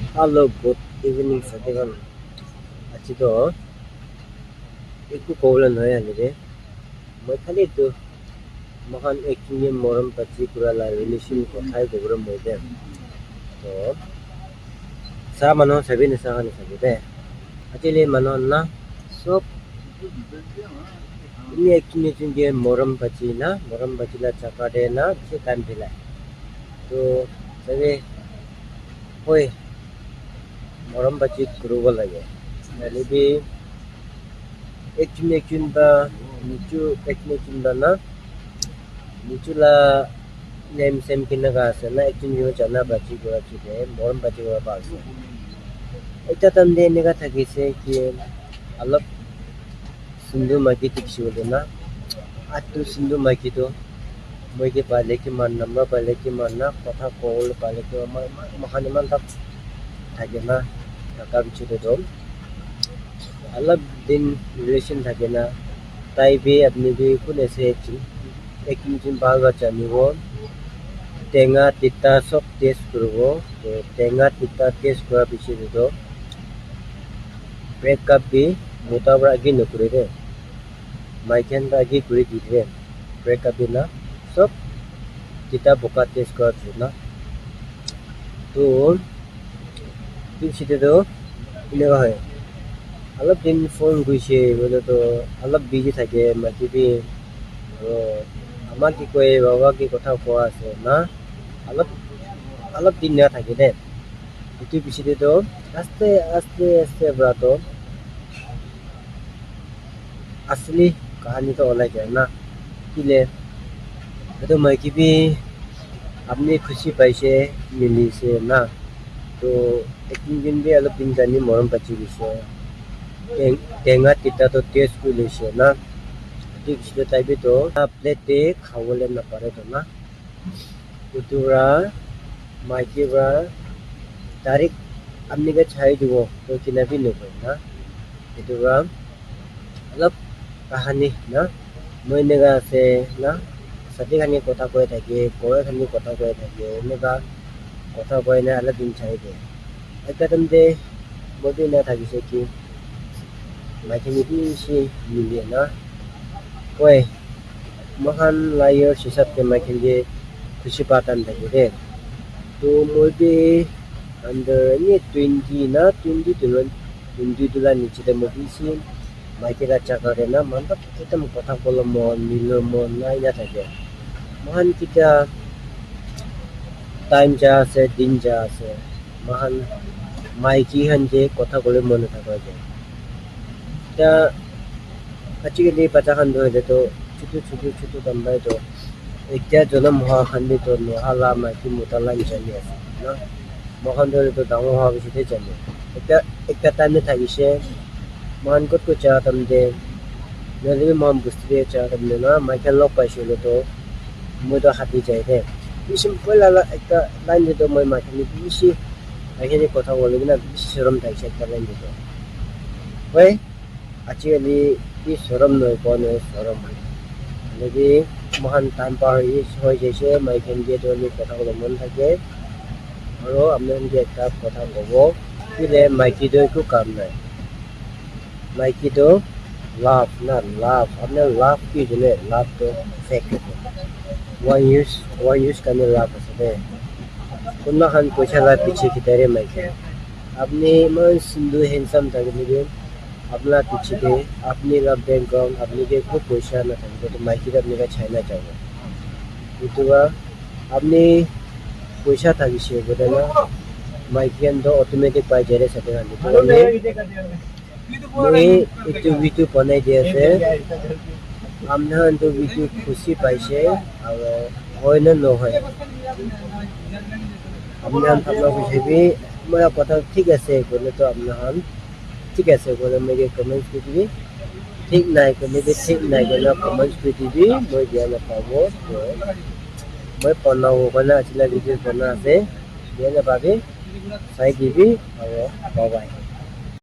Hello, good evening, Sativan. Aji to একটু problem হয় আনিরে মই খালি তো মহান একখিনি মরম পাচি কুড়ালা রিলেশন কথাই গবর মই দে তো সা মানুহ সাবি নিসা খানি সাবি দে আজিলে মানুহ না সব ini একখিনি যে মরম পাচিলা চাকা দে না সে টাইম দিলা তো সাবি কই মরম পাচি করব লাগে নালিবি একজন বা নিচু একজন বা না নিচুলা নেম সেম কিনাga আছে না একজন ইউ জানা বাজি করা চিতে মরম বাজি করা পারছে এটা তান্দে এনেকা থাকিছে কি অলপ সিন্ধু মাইকি টিকছি বলে না আর তো সিন্ধু মাইকি তো মইকে পালে কি মান নাম্বার পালে কি মান না কথা কল পালে কি মাখানি মান তাক থাকে না টাকা বিচুতে তো অলপ দিন রিলেশন থাকে না তাই বি আপনি বি কোন এসে একজন ভাল বাচ্চা নিব টেঙা তিতা সব টেস্ট করব তো টেঙা তিতা টেস্ট করার পিছনে তো ব্রেকআপ দি মোটাবার আগে নকরে দে মাইকেন আগে করে দিবে ব্রেকআপ দি না সব তিতা বোকা টেস্ট করার জন্য তো পিছনে তো এনেকা হয় অলপ দিন ফোন গৈছে বলে তো অলপ বিজি থাকে মাতিবি আৰু আমাক কি কয় বাবা কি কথা কোৱা আছে না অলপ অলপ দিন না থাকে দে itu পিছতে তো আস্তে আস্তে আস্তে ব্রাতো असली कहानी तो अलग है ना किले तो मायकी भी अपनी खुशी पाइसे मिली से ना तो एक दिन भी अलग दिन जानी मरम पची से टेंगा तिता तो टेस्ट को ले से ना ठीक से टाइप तो प्लेट दे खावले ना पारे तो ना उतुरा मायकी बरा तारीख अपनी का छाई दो तो किना भी नहीं ना उतुरा अलग কাহানি না মই এনেকা আছে না সাথে খানি কথা কৈ থাকে কয় খানি কথা কৈ থাকে এনেকা কথা কয় না অলপ দিন চাই দে একদম দে মইতো না থাকিছে কি মাইখিনি বেশি মিলিয়ে না কয় মহান লাইয়ার হিসাবকে মাইখিনি খুশি পাতান থাকে দে তো মই B under ni 20 na 20 dolar নিচে মই বেশি মাইকেরা চাকারে না মানবা এটা কথা বলো মন মিল মন নাই না থাকে মহান কিটা টাইম যা আছে দিন যা আছে মহান মাইকি হান যে কথা বলে মনে থাকা যায় এটা আজিকালি বাচ্চা খান ধরে তো ছোট দাম্বাই তো এতিয়া জনম হওয়া খান্দি তো নহালা মাইকি মোটালা জানি আছে না মহান ধরে তো ডাঙৰ হোৱা পিছতে জানে এতিয়া একটা টাইমে থাকিছে मान को चाहता दे नली मान बुस्ती चाहता ना माइकल लॉक पाइसे तो मुझे हाथी चाहिए इसी पहला एक लाइन दे तो मैं माइकल इसी आखिर कथा बोले ना शरम था इसे लाइन दे तो भाई आजकली ये शरम नहीं कौन है शरम लेकिन महान टाइम पर ये हो जैसे माइकल के तो नहीं कथा बोले मन था के और हमने उनके एक कथा बोलो फिर माइकी तो को काम नहीं माइकी तो लाभ ना लाभ अपने लाभ की जने लाभ तो फेक है वन यूज करने लाभ है कुन्ना खान पैसा ला पीछे की तरह माइकी अपने मन सिंधु हैंडसम था कि अपना पीछे के अपने लाभ बैकग्राउंड अपने के खूब पैसा ना था तो माइकी अपने का चाइना चाहिए इतना अपने पैसा था किसी को ना माइकी तो ऑटोमेटिक पाई जा रहे सकते हैं मैं itu video बनाई दिया से हमने तो video खुशी पाइसे और होय न न होय हमने हम लोग कुछ भी मेरा पता ठीक है बोले तो हमने हम ठीक है बोले मेरे कमेंट्स पे भी ठीक नहीं करने भी ठीक नहीं करना कमेंट्स पे भी मैं दिया ना पाऊँ तो मैं पढ़ना होगा ना अच्छी वीडियो करना से दिया ना पावे साइड भी और बाय बाय